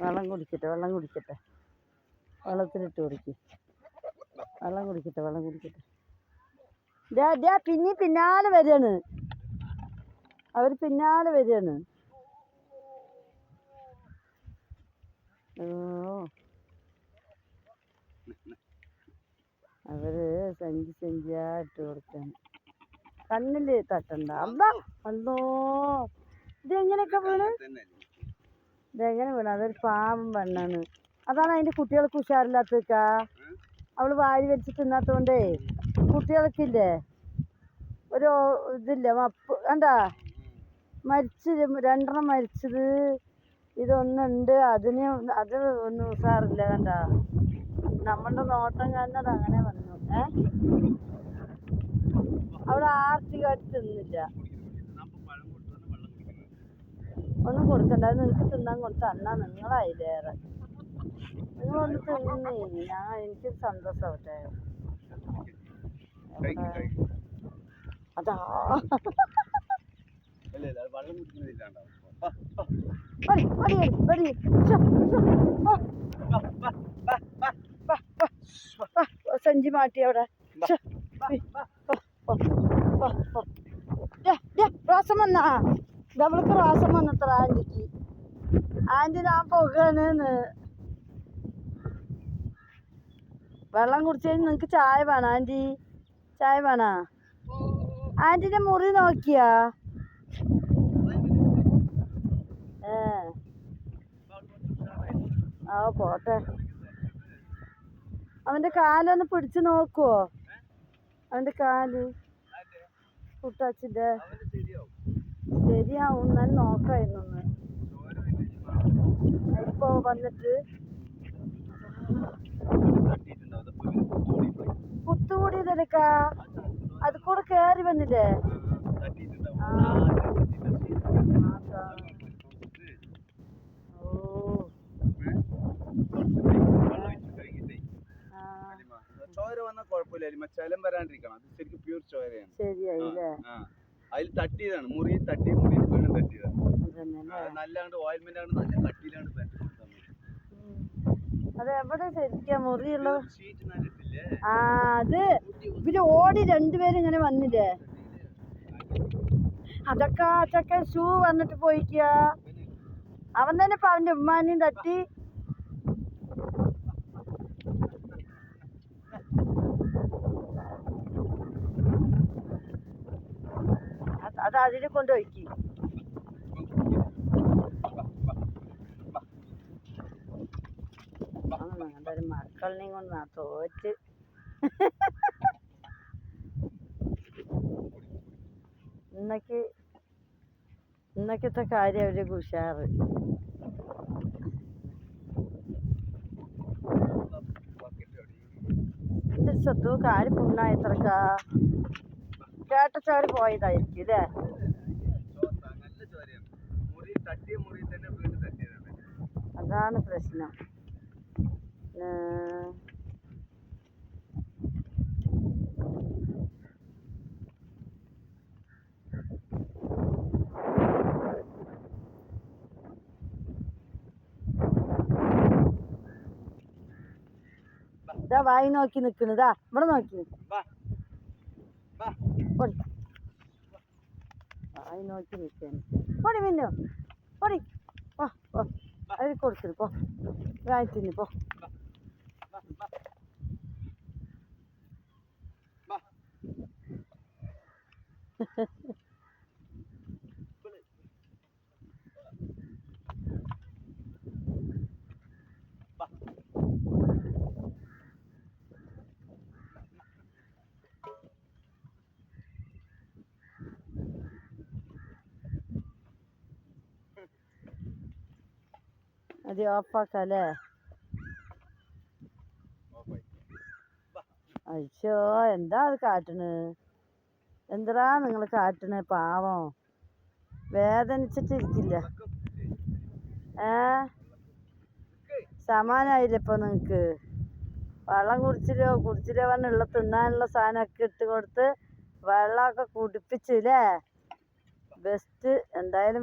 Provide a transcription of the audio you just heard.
വെള്ളം കുടിക്കട്ടെ വെള്ളത്തിലിട്ട് കുടിക്കും. വെള്ളം കുടിക്കട്ടെ. പിന്നാലെ വരികയാണ്. അവർ പിന്നാലെ വരികയാണ്. അവര് സെഞ്ചിയാ ഇട്ട് കൊടുക്കാണ്. കണ്ണില് തട്ടണ്ട. അല്ലോ ഇതെങ്ങനെയൊക്കെ വീണ്? ഇതെങ്ങനെ വീണ്? അതൊരു പാവം പെണ്ണാണ്. അതാണ് അതിൻ്റെ കുട്ടികൾക്ക് ഉഷാറില്ലാത്തക്ക. അവള് വാരി വലിച്ച് തിന്നാത്തോണ്ടേ കുട്ടികൾക്കില്ലേ ഒരു ഇതില്ല. മപ്പ് കണ്ടാ മരിച്ചത്, 2 മരിച്ചത്. ഇതൊന്നുണ്ട്. അത് ഒന്നും ഉഷാറില്ല. കണ്ടാ നമ്മളുടെ നോട്ടം കാരണം അങ്ങനെ വന്നു. അവള് ആർത്തി കാട്ടി തിന്നില്ല. ഒന്നും കൊടുക്കണ്ട. അത് നിങ്ങൾക്ക് തിന്നാൻ കൊടുത്ത അന്നാ നിങ്ങളായില്ലേറെ. നിങ്ങളൊന്ന് തിന്നേ. എനിക്ക് സന്തോഷാവട്ടെ. അതാ സഞ്ചി മാറ്റി അവിടെ. റോസം വന്നാ അവൾക്ക് റോസം വന്നത്ര ആൻറ്റിക്ക്. ആൻറ്റി ഞാൻ പോകാണ്. വെള്ളം കുടിച്ചു കഴിഞ്ഞ് നിങ്ങൾക്ക് ചായ വേണോ ആൻറ്റി? ചായ വേണോ? ആൻറ്റിന്റെ മുറി നോക്കിയാ? പോട്ടെ. അവന്റെ കാലൊന്ന് പിടിച്ചു നോക്കുവോ? അവന്റെ കാല് കുട്ടാച്ചിന്റെ ശരിയാവും. എന്നാലും നോക്കായിരുന്നു. ഇപ്പൊ വന്നിട്ട് കുത്തുകൂടിയതല്ലക്കാ. അത് കൂടെ കേറി വന്നില്ലേ? ചോര വന്നാൽ കുഴപ്പമില്ല. ചലം വരാണ്ടിരിക്കണം. അത് ശരിക്കും പ്യൂർ ചോരയാണ്. ശരിയായില്ലേ? അതിൽ തട്ടിയതാണ്. മുറി വീണ്ടും തട്ടിയതാണ്. നല്ലാണ്ട് ഓയിൽമെന്റ് ആണ്. നല്ല കട്ടിയിലാണ്. അത് എവിടെ ശരിക്കാ മുറിയുള്ളത്? അത് ഇവര് ഓടി 2 പേരും ഇങ്ങനെ വന്നില്ലേ? അതൊക്കെ ചക്ക ഷൂ വന്നിട്ട് പോയിക്ക. അവൻ തന്നെ അവന്റെ ഉമ്മാനെയും തട്ടി. അത് അതിനെ കൊണ്ടുപോയിക്ക്. ഞങ്ങളുടെ മക്കളിനെയും കൊണ്ട് തോറ്റ്. ഇന്നൊക്കത്തെ കാര്യം അവര് ഉഷാറ്. എന്റെ സ്വത്ത് കാര്യം പുണ്ണായത്രക്ക കേട്ടച്ചവര് പോയതായിരിക്കും അല്ലേ? അതാണ് പ്രശ്നം. ഇതാ വായി നോക്കി നിക്കണതാ. ഇവിടെ നോക്കി വായി നോക്കി നിൽക്കാണ്. പൊടി മിന്നു പൊടി. അത് കൊടുത്തിട്ട് പോ. വായിട്ടിന് പോ. അത് ഓഫാക്കല്ലേ? അയ്യോ എന്താ അത് കാട്ടണ്? എന്താ നിങ്ങൾ കാട്ടണ്? പാവം വേദനിച്ചിട്ടിരിക്കില്ല. സമാനായില്ല ഇപ്പൊ നിങ്ങക്ക്? വെള്ളം കുടിച്ചില്ലോ പറഞ്ഞുള്ള തിന്നാനുള്ള സാധനമൊക്കെ ഇട്ട് കൊടുത്ത് വെള്ളമൊക്കെ കുടിപ്പിച്ചില്ലേ? ബെസ്റ്റ്. എന്തായാലും